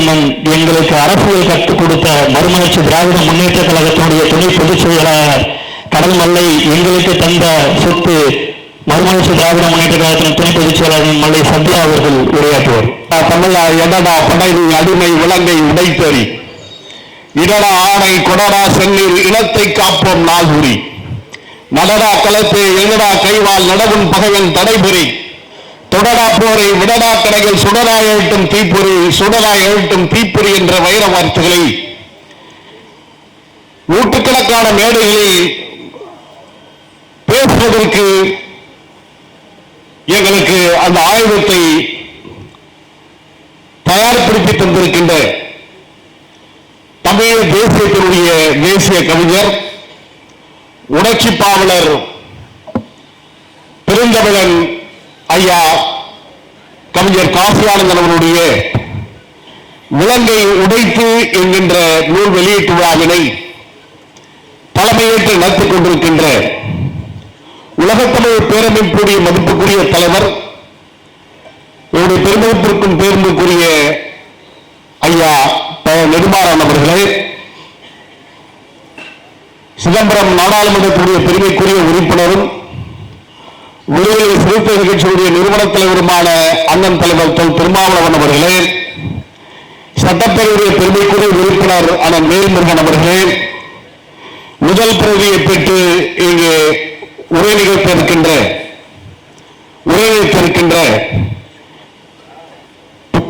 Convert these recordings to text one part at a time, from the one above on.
அண்ணன் எங்களுக்கு அரசியல் கற்றுக் கொடுத்த மறுமலர்ச்சி திராவிட முன்னேற்ற கழகத்தினுடைய துணை பொதுச் செயலாளர் கடல் மல்லை எங்களுக்கு தந்த சொத்து மறுமலர்ச்சி திராவிட முன்னேற்ற கழகத்தின் துணை பொதுச் செயலாளர் மல்லை சத்யா அவர்கள் உரையாற்றுவார். தமிழா எடடா படைவு அடிமை விலங்கை உடைத்தறி இடடா ஆணை கொடடா சென்னீர் இனத்தை காப்போம் நாகூரி நடடா களத்தே எழுடா கைவால் நடவும் பகைவன் தடைபுரி தொடடா போரை விடடா கடைகள் சுடரா எழுட்டும் தீப்பொறி சுடரா எழுட்டும் தீப்பொறி என்ற வைர வார்த்தைகளை நூற்றுக்கணக்கான மேடைகளில் பேசுவதற்கு எங்களுக்கு அந்த ஆயுதத்தை தயார்படுத்தி தந்திருக்கின்ற தமிழ் தேசியத்தினுடைய தேசிய கவிஞர் உணர்ச்சி பாவலர் பெருந்தமிழன் ஐயா கவிஞர் காசியானந்தன் அவருடைய விலங்கை உடைத்து என்கின்ற நூல் வெளியீட்டு விழாவினை தலைமையேற்று நடத்திக் கொண்டிருக்கின்ற உலகத்தமிழ் பேரமைப்புடைய மதிப்புக்குரிய தலைவர் என்னுடைய பெருமதிப்பிற்கும் பேருந்துக்குரிய ஐயா நெடுமாறன் அவர்களே, சிதம்பரம் நாடாளுமன்றத்துடைய பெருமைக்குரிய உறுப்பினரும் விடுதலை சிறுத்தை நிகழ்ச்சியுடைய நிறுவன தலைவருமான அண்ணன் தலைவர் திருமாவளவன் அவர்களே, சட்டப்பேரவையுடைய பெருமைக்குரிய உறுப்பினர் அண்ணன் வேல்முருகன் அவர்களே, முதல் பிரதியை பெற்று இங்கு உரை நிகழ்த்திருக்கின்ற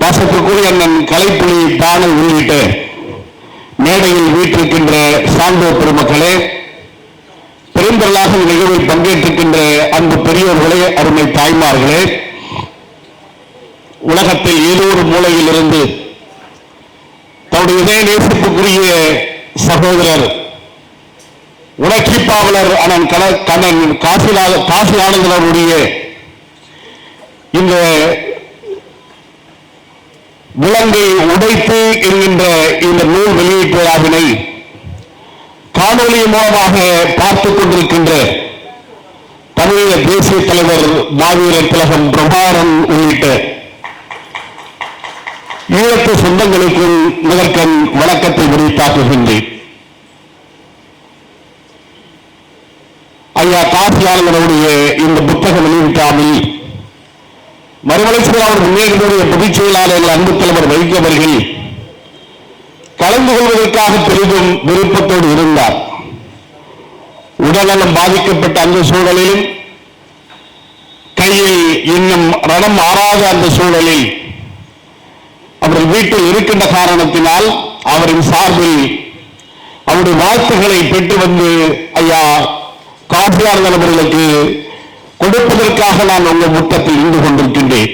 பாசத்திற்குரிய அண்ணன் கலைப்புலி பானல் உள்ளிட்ட மேடையில் வீட்டிருக்கின்ற சான்றோர் பெருமக்களே, பெருந்தரலாக நிகழ்வில் பங்கேற்றிருக்கின்ற அன்பு பெரியோர்களே, அருமை தாய்மார்களே, உலகத்தில் ஏதோ ஒரு மூலையில் இருந்து தன்னுடைய இதய நேசத்துக்குரிய சகோதரர் உணர்ச்சி பாவலர் அண்ணன் காசி ஆனந்தன் அவருடைய இந்த விலங்கை உடைத்து என்கின்ற இந்த நூல் வெளியீட்டு விழாவினை காணொலி மூலமாக பார்த்துக் கொண்டிருக்கின்ற தமிழக தேசிய தலைவர் மாவீரர் திலகம் பிரபாகரன் உள்ளிட்ட ஈழத்து சொந்தங்களுக்கும் முதற்கண் வணக்கத்தை உரித்தாக்குகின்றேன். ஐயா காசி ஆனந்தனுடைய இந்த புத்தக வெளியிட்டாமல் மறுமலர்ச்சி திராவிட முன்னேற்றத்துடைய பொதுச் செயலாளர் அன்பு தலைவர் வைகவர்கள் கலந்து கொள்வதற்காக பெரிதும் விருப்பத்தோடு இருந்தார். உடல்நலம் பாதிக்கப்பட்ட அந்த சூழலிலும் கையில் இன்னும் ரணம் ஆறாத அந்த சூழலில் அவர்கள் வீட்டில் இருக்கின்ற காரணத்தினால் அவரின் சார்பில் அவருடைய வாழ்த்துக்களை பெற்று வந்து ஐயா காசியானந்தன் அவர்களுக்கு கொடுப்பதற்காக நான் உங்கள் முற்றத்தில் இருந்து கொண்டிருக்கின்றேன்.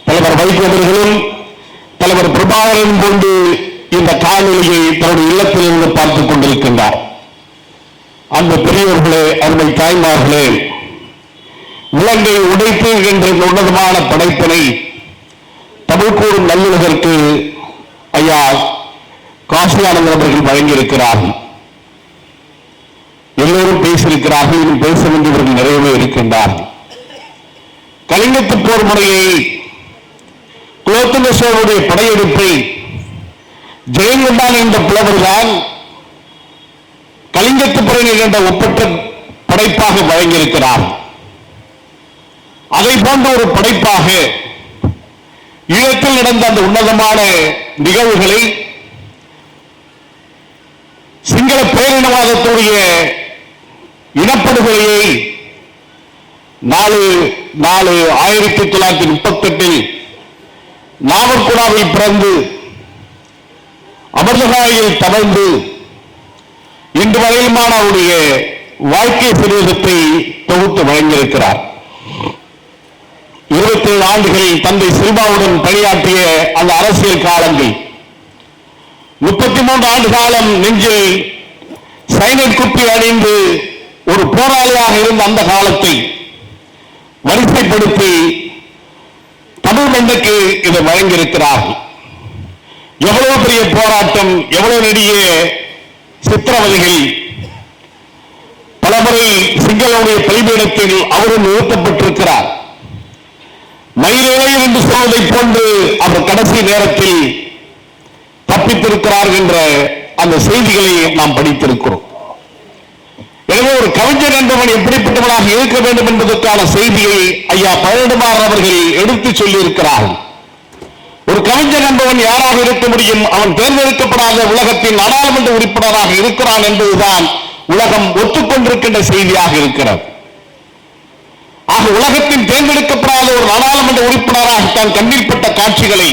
தலைவர் வைகவர்களும் தலைவர் பிரபாகரன் கொண்டு இந்த காணொலியை தன்னுடைய இல்லத்திலிருந்து பார்த்துக் கொண்டிருக்கின்றார். அந்த பெரியவர்களே, அருமை தாய்மார்களே, விலங்கை உடைத்து என்ற உன்னதமான படைப்பினை தமிழ் கூறும் நல்லுலகிற்கு ஐயா காசியானந்தன் அவர்கள் வழங்கியிருக்கிறார்கள். எல்லோரும் பேசியிருக்கிறார்கள், இன்னும் பேச வேண்டியவர்கள் நிறையவே இருக்கின்றார்கள். கலிங்கத்து போர் முறையை, குலோத்துங்க சோழருடைய படையெடுப்பை ஜெயங்கொண்டான் என்ற புலவர்தான் கலிங்கத்து படையினர் என்ற ஒப்பற்ற படைப்பாக வழங்கியிருக்கிறார். அதை போன்ற ஒரு படைப்பாக ஈழத்தில் நடந்த அந்த உன்னதமான நிகழ்வுகளை சிங்கள பேரினவாதத்துடைய இனப்படுகொலையை 4/4/1938 நாவற்குடாவில் பிறந்து அமர்தகாயில் தவழ்ந்து இன்று வரையிலுமான அவருடைய வாழ்க்கை பிரயோகத்தை தொகுத்து வழங்கியிருக்கிறார். 27 ஆண்டுகளில் தந்தை சில்வாவுடன் பணியாற்றிய அந்த அரசியல் காலங்கள், 33 ஆண்டு காலம் நெஞ்சில் சைனட் குப்பி அணிந்து ஒரு போராளியாக இருந்த அந்த காலத்தை வரிசைப்படுத்தி தமிழ் மண்ணுக்கு இதை வழங்கியிருக்கிறார்கள். எவ்வளவு பெரிய போராட்டம், எவ்வளவு நெடிய சித்திரவதைகள், பலமுறை சிங்களனுடைய பலிபீடத்தில் அவரும் நிறுத்தப்பட்டிருக்கிறார். மயிலேயே என்று சொல்வதை போன்று அவர் கடைசி நேரத்தில் வைத்திருக்கிறார் என்ற அந்த செய்திகளை நாம் படித்திருக்கிறோம். எனவே ஒரு கவிஞர் என்பவன் எப்படிப்பட்டவனாக இருக்க வேண்டும் என்பதற்கான செய்தியை ஐயா பழனிமாறன் அவர்கள் எடுத்து சொல்லி இருக்கிறார்கள். ஒரு கவிஞர் என்பவன் யாராக இருக்க முடியும்? அவன் தேர்ந்தெடுக்கப்படாத உலகத்தின் நாடாளுமன்ற உறுப்பினராக இருக்கிறான் என்பதுதான் உலகம் ஒத்துக்கொண்டிருக்கின்ற செய்தியாக இருக்கிறது. ஆக உலகத்தின் தேர்ந்தெடுக்கப்படாத ஒரு நாடாளுமன்ற உறுப்பினராக தான் கண்ணில்பட்ட காட்சிகளை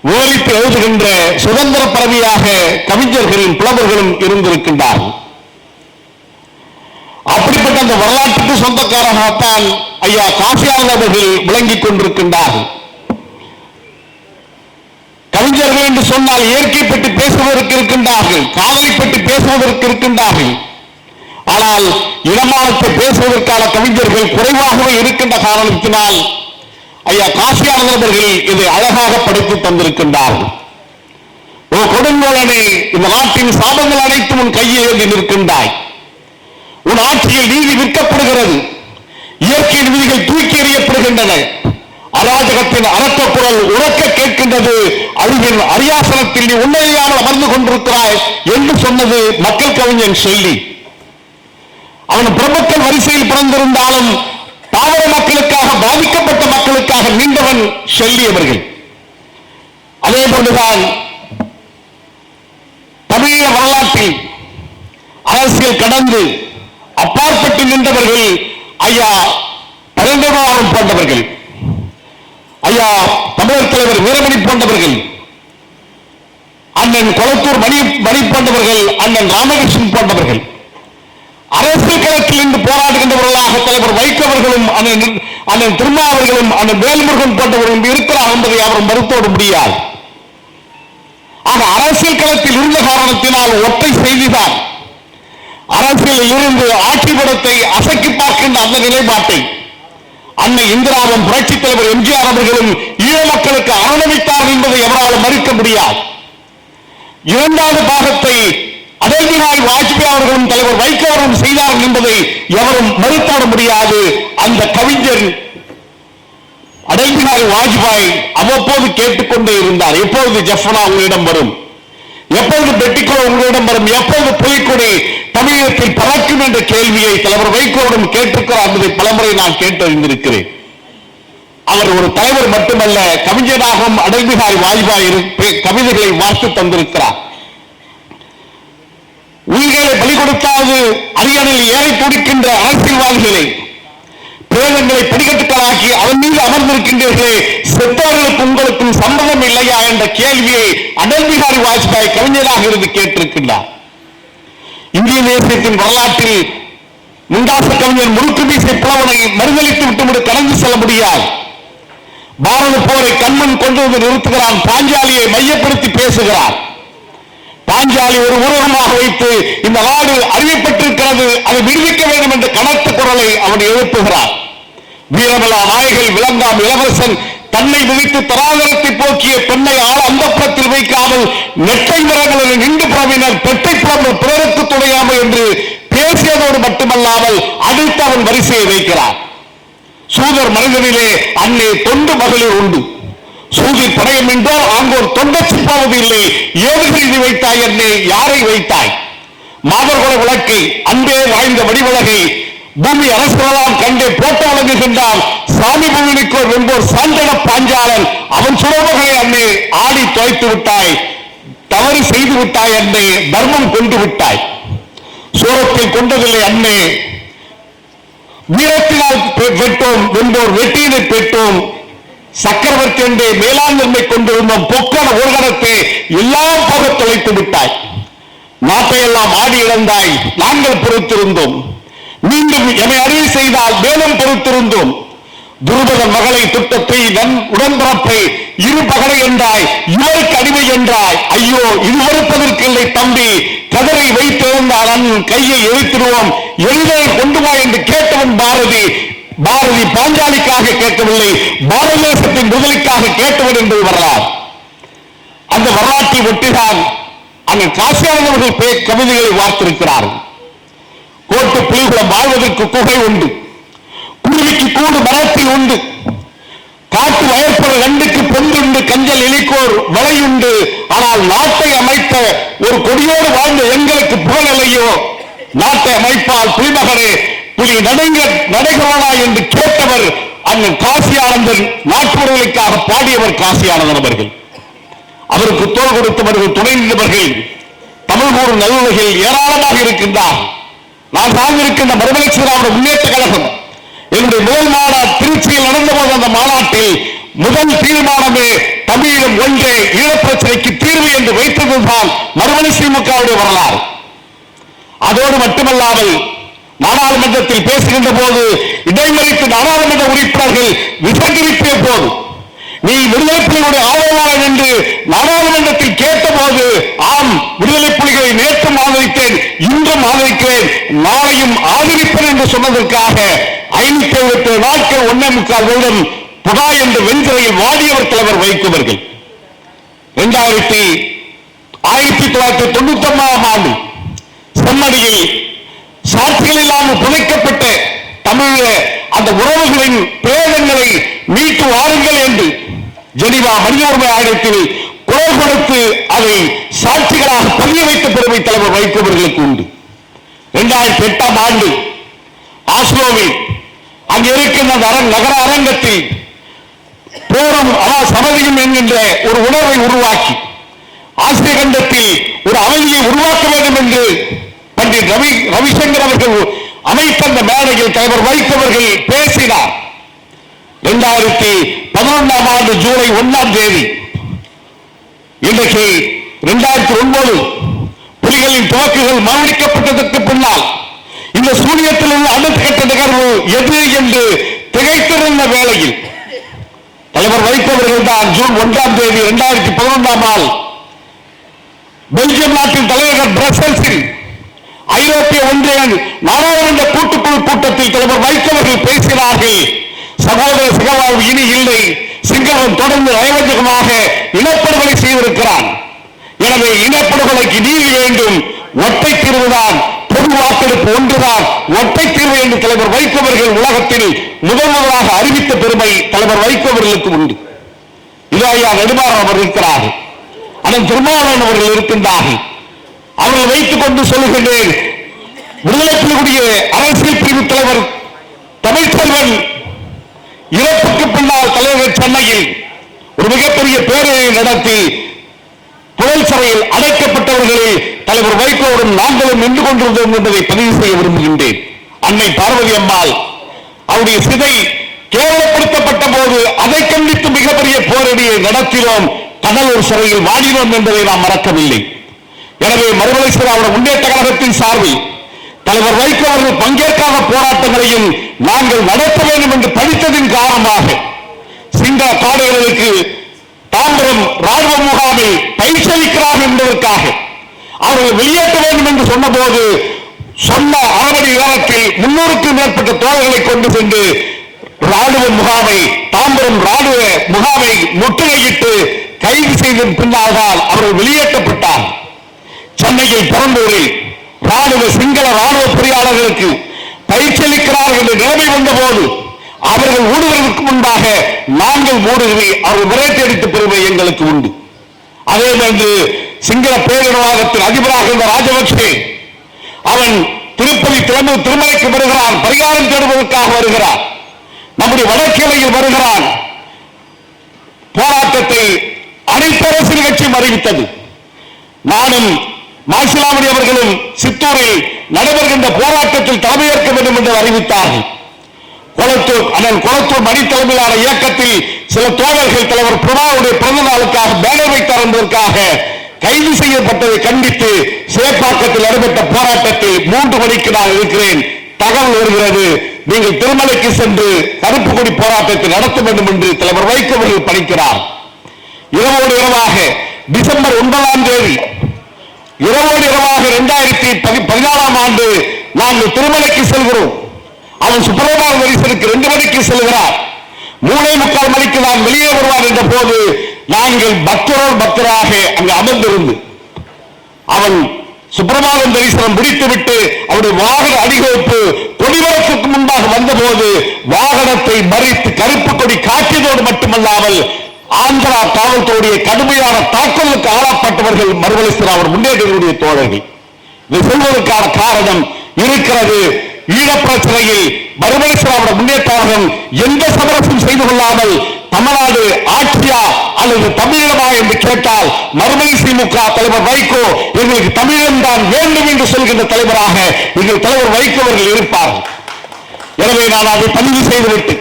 விவரித்து எழுதுகின்ற சுதந்திர பறவையாக கவிஞர்களும் புலவர்களும் இருந்திருக்கின்றார்கள். அப்படிப்பட்ட அந்த வரலாற்றுக்கு சொந்தக்காரராகத்தான் ஐயா காசியானந்த் அவர்கள் விளங்கிக் கொண்டிருக்கின்றார்கள். கவிஞர்கள் என்று சொன்னால் இயற்கை பற்றி பேசுவதற்கு இருக்கின்றார்கள், காதலை பற்றி பேசுவதற்கு இருக்கின்றார்கள். ஆனால் இடமானத்தை பேசுவதற்கான கவிஞர்கள் குறைவாகவே இருக்கின்ற காரணத்தினால் ஐயா காசியானந்த் அவர்கள் இதை அழகாக படித்து தந்திருக்கின்றார்கள். ஓ கொடுங்கோலனே, இந்த நாட்டின் சாபங்கள் அனைத்தும் உன் கையில் ஏந்தி நிற்கின்றாய். உன் ஆட்சியில் நீதி விற்கப்படுகிறது, இயற்கையின் விதிகள் தூக்கி எறியப்படுகின்றன, அராஜகத்தின் அரக்க குரல் உறக்க கேட்கின்றது, அழிவின் அரியாசனத்தில் நீ உண்மையாமல் அமர்ந்து கொண்டிருக்கிறாய் என்று சொன்னது மக்கள் கவிஞன் ஷெல்லி. அவன் பிரபுக்கள் வரிசையில் பிறந்திருந்தாலும் தாவர மக்களுக்காக, பாதிக்கப்பட்ட மக்களுக்காக நீண்டவன் ஷெல்லி அவர்கள். அதே போன்றுதான் தமிழீழ வரலாற்றில் அரசியல் கடந்து அப்பாற்பட்டு நின்றவர்கள் ஐயா பழனிமாறன் போன்றவர்கள், ஐயா தமிழர் தலைவர் வீரமணி போன்றவர்கள், அண்ணன் கொளத்தூர் மணி போன்றவர்கள், அண்ணன் ராமகிருஷ்ணன் போன்றவர்கள், அரசியல் களத்தில் இன்று போராடுகின்றவர்களாக தலைவர் வைகோவர்களும் அண்ணன் திருமாவர்களும் அண்ணன் வேல்முருகன் போன்றவர்களும் இருக்கிறார் என்பதை அவர் மறுத்தோட முடியாது. ஆக அரசியல் களத்தில் இருந்த காரணத்தினால் ஒற்றை செய்திதான், அரசியலில் இருந்து ஆட்சி படத்தை அசைக்கி பார்க்கின்ற அந்த நிலைப்பாட்டை அன்னை இந்திராவும் புரட்சித் தலைவர் எம்ஜிஆர் அவர்களும் ஈழ மக்களுக்கு அனுமதித்தார் என்பதை எவராலும் மறுக்க முடியாது. இரண்டாவது பாகத்தை அடல் பிஹாரி வாஜ்பாய் அவர்களும் தலைவர் வைகோவும் செய்தார்கள் என்பதை எவரும் மறுத்தாட முடியாது. அந்த கவிஞர் அடல் பிஹாரி வாஜ்பாய் அவ்வப்போது கேட்டுக்கொண்டே இருந்தார், எப்பொழுது ஜஃப்னா உங்களிடம் வரும், எப்பொழுது பெட்டிக்கோ உங்களிடம் வரும், எப்பொழுது புலிக்கொடி தமிழகத்தில் பறக்கும் என்ற கேள்வியை தலைவர் வைகோவிடம் கேட்டிருக்கிறார் என்பதை பலமுறை நான் கேட்டறிந்திருக்கிறேன். அவர் ஒரு தலைவர் மட்டுமல்ல, கவிஞராகவும் அடல் பிஹாரி வாஜ்பாய் கவிதைகளை வார்த்து தந்திருக்கிறார். உயிர்களை பலி கொடுத்தாவது அரியணையில் ஏறி துடிக்கின்ற அரசியல்வாதிகளை, பிரேதங்களை படிக்கட்டுகளாக்கி அதன் மீது அமர்ந்திருக்கின்றீர்களே, செத்தவர்களுக்கு உங்களுக்கும் சம்பந்தம் இல்லையா என்ற கேள்வியை அடல் பிஹாரி வாஜ்பாய் கவிஞராக இருந்து கேட்டிருக்கின்றார். இந்திய தேசத்தின் வரலாற்றில் முண்டாச கவிஞர் முறுக்கு மீசை புலவனை மறுதளித்து விட்டுவிட்டு கடந்து செல்ல முடியாது. பாரத போரை கண்மண் கொண்டு வந்து நிறுத்துகிறான், பாஞ்சாலியை மையப்படுத்தி பேசுகிறார். பாஞ்சாலி ஒரு ஊடகமாக வைத்து இந்த நாடு அறியப்பட்டிருக்கிறது, அதை விடுவிக்க வேண்டும் என்ற கனத்த குரலை அவன் எழுப்புகிறார். வீரமலா நாயகல் விளங்காம் இளவரசன் தன்னை விதித்து தராதரத்தை போக்கிய பெண்ணை அந்தப்புறத்தில் வைக்காமல் நெட்டை மரங்களில் நின்று புறவினர் பெட்டை புறவர் பிறருக்கு துணையாமல் என்று பேசியதோடு மட்டுமல்லாமல் அடுத்து அவன் வரிசையை வைக்கிறார். சூதர் மனிதனிலே அன்னை தொண்டு மகளிர் உண்டு, சூதில் படையம் என்றால் ஆங்கோர் தொண்டச்சி போவது இல்லை, ஏது செய்து வைத்தாய் என்னை, யாரை வைத்தாய், மாதர்குல விளக்கை அன்பே வாய்ந்த வடிவழகை பூமி அரசுகளாம் கண்டே போட்ட வழங்குகின்றான், சாமி பூமிக்கோர் என்போர் சாந்தன பாஞ்சாலன், அவன் சுரவர்களை அன்னே ஆடி துவைத்து விட்டாய், தவறு செய்து விட்டாய் அன்னே, தர்மம் கொண்டு விட்டாய், சூரத்தில் கொண்டதில்லை அன்னே, வீரத்தினால் பெற்றோம் என்போர் வெற்றியினை பெற்றோம், சக்கரவர்த்தி என்றே மேலாண்மை கொண்டிருந்தோம், பொக்கான ஊர்கணத்தை எல்லாம் போக தொலைத்து விட்டாய், நாட்டையெல்லாம் ஆடி இழந்தாய், நாங்கள் பொறுத்திருந்தோம், மீண்டும் எமை அறிவு செய்தால் மேலும் பொறுத்திருந்தோம், துருபதன் மகளை துட்டத்தை நன் உடன்பிறப்பை இரு பகலை என்றாய், இவருக்கு அடிமை என்றாய், ஐயோ இது மறுப்பதற்கில்லை தம்பி, கதரை வைத்திருந்தால் அண்ணன் கையை எரித்திடுவோம், எளிதை கொண்டு வா என்று கேட்டவன் பாரதி. பாரதி பாஞ்சாலிக்காக கேட்கவில்லை, பாரத தேசத்தின் விடுதலைக்காக கேட்டவன் என்பது வரலாறு. அந்த வரலாற்றை ஒட்டிதான் அண்ணன் காசியானந்த் அவர்கள் கவிதைகளை வார்த்திருக்கிறார்கள். கோட்டு புலிகுளம் வாழ்வதற்கு குகை உண்டு, குருவிக்கு கூடு மரத்தில் உண்டு, காட்டு வயற்பட கண்டுக்கு பொந்துண்டு, கஞ்சல் இலிக்கோர் வளையுண்டு, ஆனால் ஆனால் நாட்டை அமைத்த ஒரு கொடியோடு வாழ்ந்த எங்களுக்கு புகழலையோ, நாட்டை அமைப்பால் புலிமகனே புலி நடைகிறோனா என்று கேட்டவர் அண்ணன் காசி ஆனந்தன். நாட்டுடைமைக்காக பாடியவர் காசி ஆனந்தன் அவர்கள். அவருக்கு தோள் கொடுத்தவர்கள், துணை நின்றவர்கள் தமிழ் கூறும் நல்லுலகில் ஏராளமாக இருக்கின்றார். நான் சார்ந்திருக்கின்ற மறுமலர்ச்சி திராவிட முன்னேற்ற கழகம் என்னுடைய முதல் மாநாடு திருச்சியில் நடந்தபோது அந்த மாநாட்டில் முதல் தீர்மானமே தமிழம் ஒன்றே ஈழப்பிரச்சனைக்கு தீர்வு என்று வைத்ததுதான் மறுமலர்ச்சி திமுகவுடைய வரலாறு. அதோடு மட்டுமல்லாமல் நாடாளுமன்றத்தில் பேசுகின்ற போது இடைமறித்து நாடாளுமன்ற உறுப்பினர்கள் விசங்கிரிப்பிய போது நீ விடுதலை புலிகளுடைய ஆதரவாளர் என்று நாடாளுமன்றத்தில் கேட்டபோது, ஆம் விடுதலை புலிகளை நேற்றும் ஆதரித்தேன், இன்றும் ஆதரிக்கிறேன், நாளையும் ஆதரிப்பேன் என்று சொன்னதற்காக 570 நாட்கள் 1.25 வருடம் புகா என்ற வெண்சிறையில் வாடியவர் தலைவர் வைக்கவர்கள். 1999ஆம் ஆண்டு செம்மடியில் சாட்சிகள் இல்லாமல் புதைக்கப்பட்ட தமிழக அந்த உறவுகளின் பிரேதங்களை மீட்டு வாருங்கள் என்று ஜெனீவா மனித உரிமை ஆணையத்தில் குரல் கொடுத்து அதை சாட்சிகளாக பதிய வைத்த பெருமை தலைவர் வைக்கவர்களுக்கு உண்டு. 2008ஆம் ஆண்டு ஆஸ்லோவில் அங்கே இருக்கின்ற நகர அரங்கத்தில் போரும் சமதியும் என்கின்ற ஒரு உணர்வை உருவாக்கி ஆசிய கண்டத்தில் ஒரு அமைதியை உருவாக்க வேண்டும் என்று பண்டிட் ரவிசங்கர் அவர்கள் அமைத்த அந்த மேடையில் தலைவர் வைத்தவர்கள் பேசினார். 2011ஆம் ஆண்டு ஜூலை 1ஆம் தேதி, இன்றைக்கு 2009 புலிகளின் துவக்குகள் மரணிக்கப்பட்டதற்கு பின்னால் இந்த சூரியத்தில் உள்ள அடுத்த கட்ட நிகழ்வு எது என்று திகைத்திருந்த வேளையில் தலைவர் வைத்தவர்கள் தான் ஜூன் 1ஆம் தேதி 2011ஆம் ஆண்டு பெல்ஜியம் நாட்டின் தலைநகர் பிரசல்ஸில் ஐரோப்பிய ஒன்றிய நாடாளுமன்ற கூட்டுக்குழு கூட்டத்தில் தலைவர் வைத்தவர்கள் பேசினார்கள். சகோதர சகவாழ்வு இனி இல்லை, சிங்களம் தொடர்ந்து நயவஞ்சகமாக இனப்படுகொலை செய்திருக்கிறான். எனவே இனப்படுகொலைக்கு நீதி வேண்டும், ஒற்றை தீர்வுதான், பொது வாக்கெடுப்பு ஒன்றுதான் ஒற்றை தீர்வு என்று தலைவர் வைத்தவர்கள் உலகத்தில் முதலாக அறிவித்த பெருமை தலைவர் வைத்தவர்களுக்கு உண்டு. இது ஐயா நெடுமாறன் அவர் இருக்கிறார்கள், அதன் திருமாவளவன் அவர்கள் இருக்கின்றார்கள். அவர்கள் வைத்துக் கொண்டு சொல்லுகின்றேன், விடுதலை புலிகளுடைய அரசியல் பிரிவு தலைவர் தமிழ்ச்செல்வன் இறப்புக்கு பின்னால் தலைவர் சென்னையில் ஒரு மிகப்பெரிய பேரணியை நடத்தி புழல் சிறையில் அடைக்கப்பட்டவர்களில் தலைவர் வைகோவுடன் நாங்களும் நின்று கொண்டிருந்தோம் என்பதை பதிவு செய்ய விரும்புகின்றேன். அன்னை பார்வதி அம்மாள் அவருடைய சிதை கேவலப்படுத்தப்பட்ட போது அதை கண்டித்து மிகப்பெரிய போரடியை நடத்தினோம், கடலூர் சிறையில் வாடினோம் என்பதை நாம் மறக்கவில்லை. எனவே மறுமலர்ச்சி திராவிட முன்னேற்ற கழகத்தின் சார்பில் தலைவர் வைகோ அவர்கள் பங்கேற்காத போராட்டங்களையும் நாங்கள் நடத்த வேண்டும் என்று படித்ததின் காரணமாக சிங்கள காடுகளுக்கு தாம்பரம் ராணுவ முகாமில் பயிற்சி அளிக்கிறார்கள் என்பதற்காக அவர்கள் வெளியேற்ற வேண்டும் என்று சொன்னபோது சொன்ன 6 மணி நேரத்தில் 300க்கும் மேற்பட்ட தோழர்களை கொண்டு சென்று ராணுவ முகாமை தாம்பரம் ராணுவ முகாமை முற்றுகையிட்டு கைது செய்ததன் பின்னால்தான் அவர்கள் வெளியேற்றப்பட்டார். சென்னையில் பெரம்பூரில் ராணுவ சிங்கள ராணுவ பொறியாளர்களுக்கு பயிற்சி அளிக்கிறார்கள் என்ற நிலைமை வந்தபோது அவர்கள் ஊடுருவதற்கு முன்பாக நாங்கள் ஊடுருவி அவர்கள் விரட்டடித்த பெருமை எங்களுக்கு உண்டு. அதே போன்று சிங்கள பேரிடவாதத்தின் அதிபராக இருந்த ராஜபக்சே அவன் திருப்பதி திருமலைக்கு வருகிறான், பரிகாரம் தேடுவதற்காக வருகிறான், நம்முடைய வடக்கிளையில் வருகிறான். போராட்டத்தை அனைத்து அரசியல் கட்சியும் அறிவித்தது. நானும் மாசிலாமணி அவர்களும் சித்தூரில் நடைபெறுகின்ற போராட்டத்தில் தலைமையேற்க வேண்டும் என்று அறிவித்தார்கள். கொளத்தூர் மணி தலைமையிலான இயக்கத்தில் சில தோழர்கள் தலைவர் பிரணாவுடைய பிறந்த நாளுக்காக பேனர் வைத்தார் என்பதற்காக கைது செய்யப்பட்டதை கண்டித்து சேப்பாக்கத்தில் நடைபெற்ற போராட்டத்தில் 3 மணிக்கு நான் இருக்கிறேன். தகவல் வருகிறது, நீங்கள் திருமலைக்கு சென்று கருப்பு கொடி போராட்டத்தை நடத்த வேண்டும் என்று தலைவர் வைகோவர்கள் பணிக்கிறார். இரவோடு இரவாக டிசம்பர் 9ஆம் தேதி இரவோடு இரவாக 2014ஆம் ஆண்டு நாங்கள் திருமலைக்கு செல்கிறோம். அவன் சுப்பிரமணிய தரிசனுக்கு 2 மணிக்கு செல்கிறார். 3:45 மணிக்கு நான் வெளியே வருவார் என்ற போது நாங்கள் பக்தராக அங்கு அமர்ந்திருந்து அவன் சுப்பிரமணிய தரிசனம் முடித்துவிட்டு அவருடைய வாகன அணிவகுப்பு கொடிமரத்துக்கு முன்பாக வந்தபோது வாகனத்தை மறித்து கருப்பு கொடி காட்டியதோடு மட்டுமல்லாமல் ஆந்திரா காவல்துறையுடைய கடுமையான தாக்குதலுக்கு ஆளாப்பட்டவர்கள் மறுமலை திராவிட முன்னேற்றங்களுடைய தோழர்கள். இதை சொல்வதற்கான காரணம் இருக்கிறது. ஈழப்பிரச்சனையில் மறுமலை திராவிட முன்னேற்றம் எந்த சமரசம் செய்து கொள்ளாமல் தமிழ்நாடு ஆட்சியா அல்லது தமிழகமா என்று கேட்டால் மறுமலை திமுக தலைவர் வைகோ எங்களுக்கு தமிழகம் தான் வேண்டும் என்று சொல்கின்ற தலைவராக எங்கள் தலைவர் வைகோ அவர்கள் இருப்பார்கள். எனவே நான் அதை பதிவு செய்துவிட்டு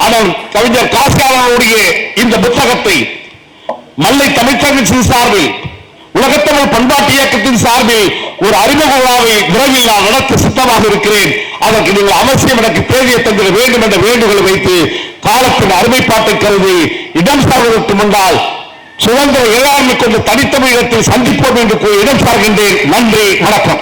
ஆனால் கவிஞர் காசியாளனுடைய இந்த புத்தகத்தை மல்லை தமிழ்ச்சங்கத்தின் சார்பில் உலகத்தமிழ் பண்பாட்டு இயக்கத்தின் சார்பில் ஒரு அறிமுக விழாவை விரைவில் நான் நடத்த சித்தமாக இருக்கிறேன். அதற்கு நீங்கள் அவசியம் எனக்கு தேதியை தந்திட வேண்டும் என்ற வேண்டுகோளை வைத்து காலத்தின் அருமைப்பாட்டை கருதி இடம் சார்வதற்கு முன்னால் சுதந்திர இறையாண்மை கொண்டு தனித்தமிழகத்தை சந்திப்போம் என்று இடம் சார்கின்றேன். நன்றி, வணக்கம்.